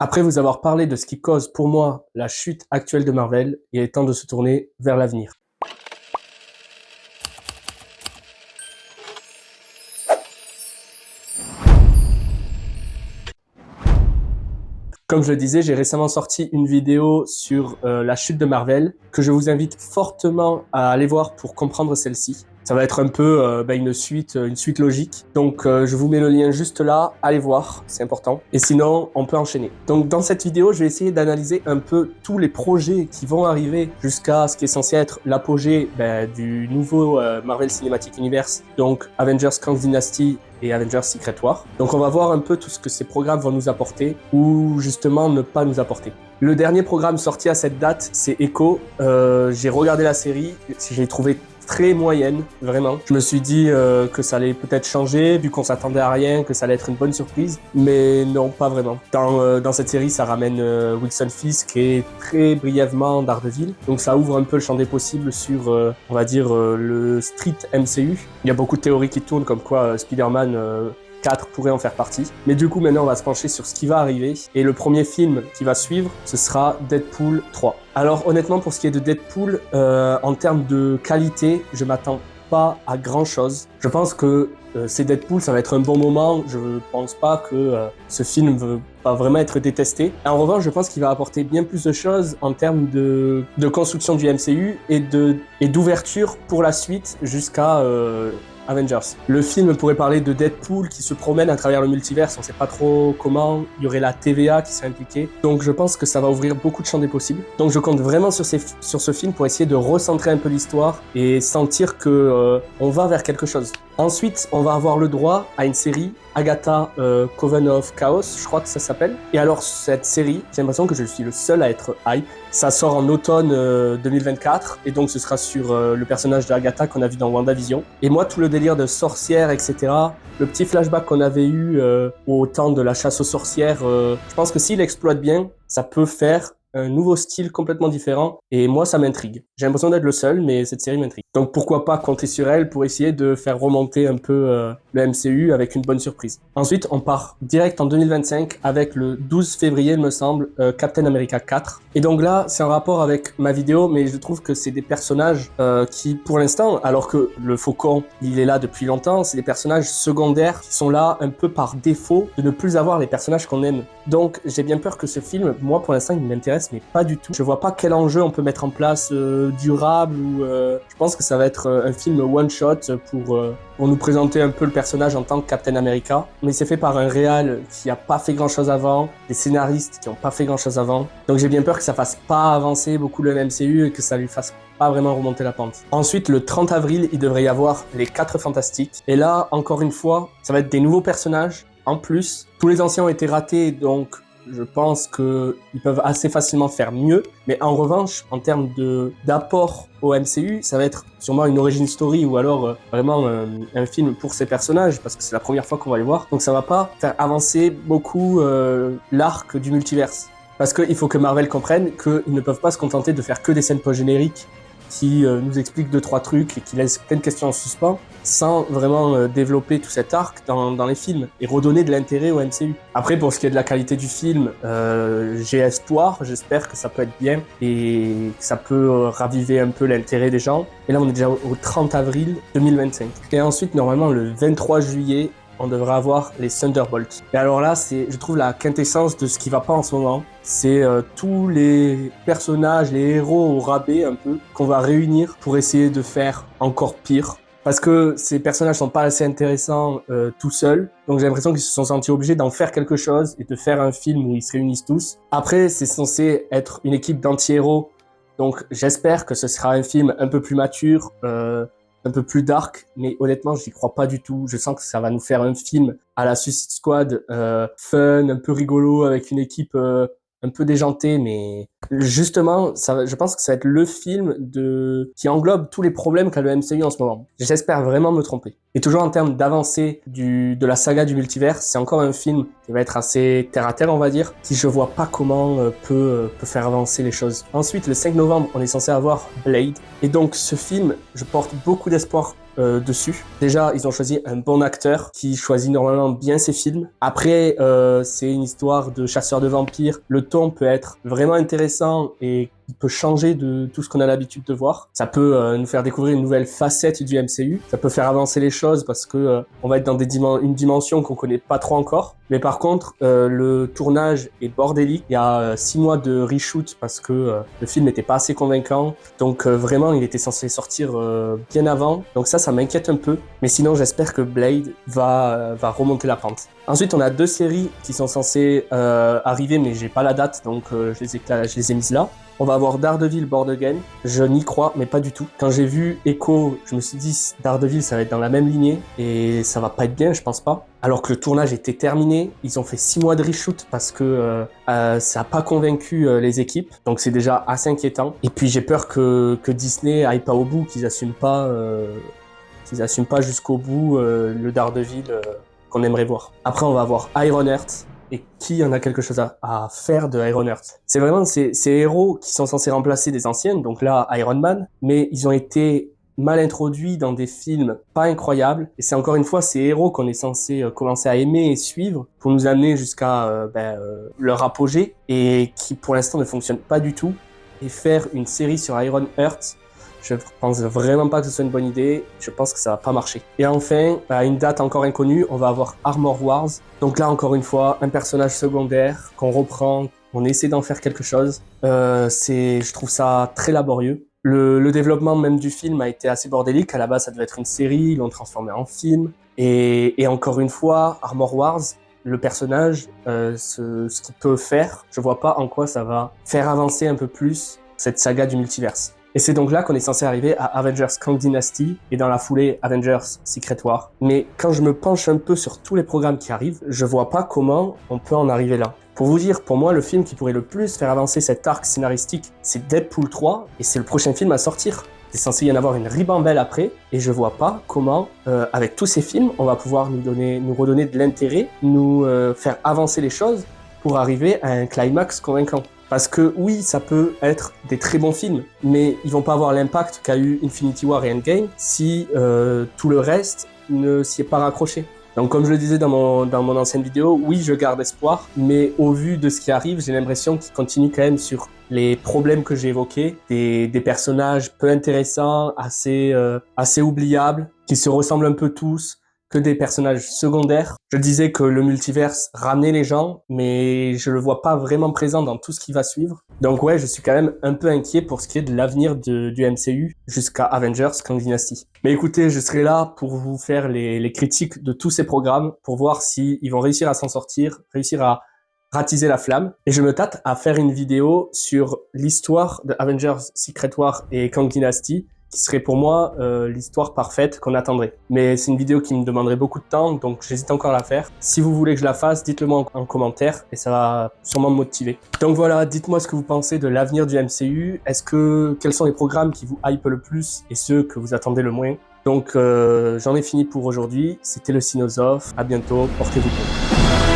Après vous avoir parlé de ce qui cause pour moi la chute actuelle de Marvel, il est temps de se tourner vers l'avenir. Comme je le disais, j'ai récemment sorti une vidéo sur la chute de Marvel que je vous invite fortement à aller voir pour comprendre celle-ci. Ça va être un peu une suite logique. Donc je vous mets le lien juste là, allez voir, c'est important. Et sinon, on peut enchaîner. Donc dans cette vidéo, je vais essayer d'analyser un peu tous les projets qui vont arriver jusqu'à ce qui est censé être l'apogée du nouveau Marvel Cinematic Universe, donc Avengers Kang Dynasty et Avengers Secret War. Donc on va voir un peu tout ce que ces programmes vont nous apporter ou justement ne pas nous apporter. Le dernier programme sorti à cette date, c'est Echo. J'ai regardé la série, j'ai trouvé très moyenne, vraiment. Je me suis dit que ça allait peut-être changer, vu qu'on s'attendait à rien, que ça allait être une bonne surprise, mais non, pas vraiment. Dans cette série, ça ramène Wilson Fisk et très brièvement Daredevil, donc ça ouvre un peu le champ des possibles sur, on va dire, le street MCU. Il y a beaucoup de théories qui tournent, comme quoi Spider-Man 4 pourrait en faire partie. Mais du coup, maintenant, on va se pencher sur ce qui va arriver. Et le premier film qui va suivre, ce sera Deadpool 3. Alors, honnêtement, pour ce qui est de Deadpool, en termes de qualité, je m'attends pas à grand chose. Je pense que c'est Deadpool, ça va être un bon moment. Je pense pas que ce film va vraiment être détesté. En revanche, je pense qu'il va apporter bien plus de choses en termes de construction du MCU et d'ouverture pour la suite jusqu'à Avengers. Le film pourrait parler de Deadpool qui se promène à travers le multiverse, on sait pas trop comment, il y aurait la TVA qui serait impliquée, donc je pense que ça va ouvrir beaucoup de champs des possibles. Donc je compte vraiment sur ce film pour essayer de recentrer un peu l'histoire et sentir que on va vers quelque chose. Ensuite, on va avoir le droit à une série, Agatha Coven of Chaos, je crois que ça s'appelle. Et alors cette série, j'ai l'impression que je suis le seul à être hype. Ça sort en automne 2024 et donc ce sera sur le personnage d'Agatha qu'on a vu dans WandaVision. Et moi, tout le délire de sorcières, etc., le petit flashback qu'on avait eu au temps de la chasse aux sorcières, je pense que s'il exploite bien, ça peut faire un nouveau style complètement différent et moi ça m'intrigue. J'ai l'impression d'être le seul, mais cette série m'intrigue. Donc pourquoi pas compter sur elle pour essayer de faire remonter un peu le MCU avec une bonne surprise. Ensuite, on part direct en 2025 avec le 12 février, il me semble, Captain America 4. Et donc là, c'est en rapport avec ma vidéo, mais je trouve que c'est des personnages qui, pour l'instant, alors que le Faucon, il est là depuis longtemps, c'est des personnages secondaires qui sont là un peu par défaut de ne plus avoir les personnages qu'on aime. Donc j'ai bien peur que ce film, moi pour l'instant, il m'intéresse mais pas du tout. Je vois pas quel enjeu on peut mettre en place durable ou je pense que ça va être un film one shot pour nous présenter un peu le personnage en tant que Captain America. Mais c'est fait par un réal qui a pas fait grand chose avant, des scénaristes qui ont pas fait grand chose avant. Donc j'ai bien peur que ça fasse pas avancer beaucoup le MCU et que ça lui fasse pas vraiment remonter la pente. Ensuite, le 30 avril, il devrait y avoir les 4 Fantastiques. Et là, encore une fois, ça va être des nouveaux personnages. En plus, tous les anciens ont été ratés, donc je pense qu'ils peuvent assez facilement faire mieux. Mais en revanche, en termes d'apport au MCU, ça va être sûrement une origin story ou alors vraiment un film pour ces personnages parce que c'est la première fois qu'on va les voir. Donc ça va pas faire avancer beaucoup l'arc du multiverse. Parce qu'il faut que Marvel comprenne qu'ils ne peuvent pas se contenter de faire que des scènes post-génériques qui nous expliquent 2-3 trucs et qui laissent plein de questions en suspens sans vraiment développer tout cet arc dans les films et redonner de l'intérêt au MCU. Après, pour ce qui est de la qualité du film, j'ai espoir, j'espère que ça peut être bien et que ça peut raviver un peu l'intérêt des gens. Et là, on est déjà au 30 avril 2025. Et ensuite, normalement, le 23 juillet, on devrait avoir les Thunderbolts. Et alors là, c'est, je trouve, la quintessence de ce qui va pas en ce moment. C'est tous les personnages, les héros au rabais un peu, qu'on va réunir pour essayer de faire encore pire. Parce que ces personnages sont pas assez intéressants tout seuls. Donc j'ai l'impression qu'ils se sont sentis obligés d'en faire quelque chose et de faire un film où ils se réunissent tous. Après, c'est censé être une équipe d'anti-héros. Donc j'espère que ce sera un film un peu plus mature, un peu plus dark, mais honnêtement, j'y crois pas du tout. Je sens que ça va nous faire un film à la Suicide Squad, fun, un peu rigolo, avec une équipe un peu déjantée, mais justement, je pense que ça va être le film qui englobe tous les problèmes qu'a le MCU en ce moment. J'espère vraiment me tromper. Et toujours en termes d'avancée de la saga du multivers, c'est encore un film qui va être assez terre à terre, on va dire, qui je vois pas comment peut faire avancer les choses. Ensuite, le 5 novembre, on est censé avoir Blade. Et donc, ce film, je porte beaucoup d'espoir dessus. Déjà, ils ont choisi un bon acteur qui choisit normalement bien ses films. Après, c'est une histoire de chasseur de vampires. Le ton peut être vraiment intéressant et il peut changer de tout ce qu'on a l'habitude de voir. Ça peut nous faire découvrir une nouvelle facette du MCU. Ça peut faire avancer les choses parce que on va être dans une dimension qu'on connaît pas trop encore. Mais par contre, le tournage est bordélique. Il y a 6 mois de reshoot parce que le film n'était pas assez convaincant. Donc vraiment, il était censé sortir bien avant. Donc ça m'inquiète un peu. Mais sinon, j'espère que Blade va remonter la pente. Ensuite, on a 2 séries qui sont censées arriver, mais j'ai pas la date, donc je les ai mises là. On va avoir Daredevil Born Again. Je n'y crois, mais pas du tout. Quand j'ai vu Echo, je me suis dit Daredevil, ça va être dans la même lignée et ça va pas être bien, je pense pas. Alors que le tournage était terminé, ils ont fait 6 mois de reshoot parce que ça a pas convaincu les équipes, donc c'est déjà assez inquiétant. Et puis j'ai peur que Disney aille pas au bout, qu'ils assument pas jusqu'au bout le Daredevil qu'on aimerait voir. Après, on va avoir Ironheart. Et qui en a quelque chose à faire de Ironheart. C'est vraiment ces héros qui sont censés remplacer des anciennes, donc là Iron Man, mais ils ont été mal introduits dans des films pas incroyables. Et c'est encore une fois ces héros qu'on est censé commencer à aimer et suivre pour nous amener jusqu'à leur apogée et qui pour l'instant ne fonctionnent pas du tout. Et faire une série sur Ironheart, je pense vraiment pas que ce soit une bonne idée. Je pense que ça va pas marcher. Et enfin, à une date encore inconnue, on va avoir Armor Wars. Donc là, encore une fois, un personnage secondaire qu'on reprend, on essaie d'en faire quelque chose. Je trouve ça très laborieux. Le développement même du film a été assez bordélique. À la base, ça devait être une série, ils l'ont transformé en film. Et encore une fois, Armor Wars, le personnage, ce qu'il peut faire, je vois pas en quoi ça va faire avancer un peu plus cette saga du multiverse. Et c'est donc là qu'on est censé arriver à Avengers Kang Dynasty et dans la foulée Avengers Secret War. Mais quand je me penche un peu sur tous les programmes qui arrivent, je vois pas comment on peut en arriver là. Pour vous dire, pour moi, le film qui pourrait le plus faire avancer cet arc scénaristique, c'est Deadpool 3 et c'est le prochain film à sortir. C'est censé y en avoir une ribambelle après et je vois pas comment, avec tous ces films, on va pouvoir nous redonner de l'intérêt, nous faire avancer les choses pour arriver à un climax convaincant. Parce que oui, ça peut être des très bons films, mais ils vont pas avoir l'impact qu'a eu Infinity War et Endgame si tout le reste ne s'y est pas raccroché. Donc comme je le disais dans mon ancienne vidéo, oui, je garde espoir, mais au vu de ce qui arrive, j'ai l'impression qu'ils continuent quand même sur les problèmes que j'ai évoqués, des personnages peu intéressants, assez oubliables, qui se ressemblent un peu tous, que des personnages secondaires. Je disais que le multiverse ramenait les gens, mais je le vois pas vraiment présent dans tout ce qui va suivre. Donc ouais, je suis quand même un peu inquiet pour ce qui est de l'avenir du MCU jusqu'à Avengers Kang Dynasty. Mais écoutez, je serai là pour vous faire les critiques de tous ces programmes, pour voir si ils vont réussir à s'en sortir, réussir à ratiser la flamme. Et je me tâte à faire une vidéo sur l'histoire de Avengers Secret War et Kang Dynasty, qui serait pour moi l'histoire parfaite qu'on attendrait. Mais c'est une vidéo qui me demanderait beaucoup de temps, donc j'hésite encore à la faire. Si vous voulez que je la fasse, dites-le moi en commentaire et ça va sûrement me motiver. Donc voilà, dites-moi ce que vous pensez de l'avenir du MCU. Quels sont les programmes qui vous hype le plus et ceux que vous attendez le moins? Donc j'en ai fini pour aujourd'hui. C'était le Cinosophe. À bientôt, portez-vous bien.